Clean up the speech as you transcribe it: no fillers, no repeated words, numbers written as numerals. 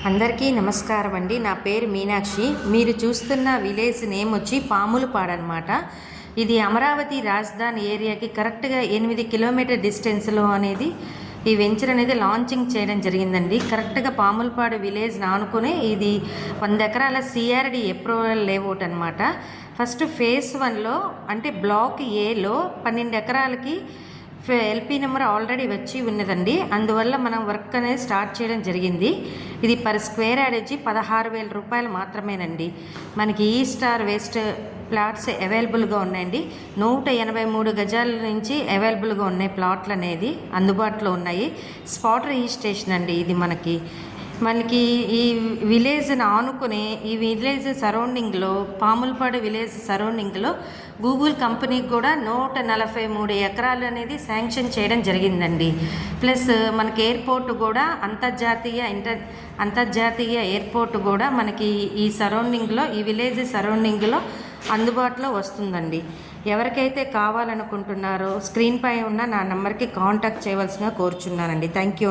అందరికీ నమస్కారం అండి. నా పేరు మీనాక్షి. మీరు చూస్తున్న విలేజ్ నేమ్ వచ్చి పాములపాడు అనమాట. ఇది అమరావతి రాజధాని ఏరియాకి కరెక్ట్గా 8 కిలోమీటర్ డిస్టెన్స్లో అనేది ఈ వెంచర్ అనేది లాంచింగ్ చేయడం జరిగిందండి. కరెక్ట్గా పాములపాడు విలేజ్ ఆనుకునే ఇది 100 ఎకరాల సిఆర్డి అప్రూవల్ లేఅవుట్ అనమాట. ఫస్ట్ ఫేజ్ 1లో అంటే బ్లాక్ ఏలో 12 ఎకరాలకి ఎల్పీ నెంబర్ ఆల్రెడీ వచ్చి ఉన్నదండి. అందువల్ల మనం వర్క్ అనేది స్టార్ట్ చేయడం జరిగింది. ఇది పర్ స్క్వేర్ యార్డ్ వచ్చి 16,000 రూపాయలు మాత్రమేనండి. మనకి ఈస్ట్ ఆర్ వెస్ట్ ప్లాట్స్ అవైలబుల్గా ఉన్నాయండి. 183 గజాల నుంచి అవైలబుల్గా ఉన్నాయి ప్లాట్లు అనేది అందుబాటులో ఉన్నాయి. స్పాట్ రిజిస్ట్రేషన్ అండి ఇది మనకి ఈ విలేజ్ని ఆనుకునే ఈ విలేజ్ సరౌండింగ్లో పాములపాడు విలేజ్ సరౌండింగ్లో గూగుల్ కంపెనీకి కూడా 143 ఎకరాలు అనేది శాంక్షన్ చేయడం జరిగిందండి. ప్లస్ మనకి ఎయిర్పోర్ట్ కూడా అంతర్జాతీయ ఎయిర్పోర్ట్ కూడా మనకి ఈ సరౌండింగ్లో ఈ విలేజ్ సరౌండింగ్లో అందుబాటులో వస్తుందండి. ఎవరికైతే కావాలనుకుంటున్నారో స్క్రీన్ పై ఉన్న నా నెంబర్కి కాంటాక్ట్ చేయవలసిందిగా కోరుచున్నానండి. Thank you.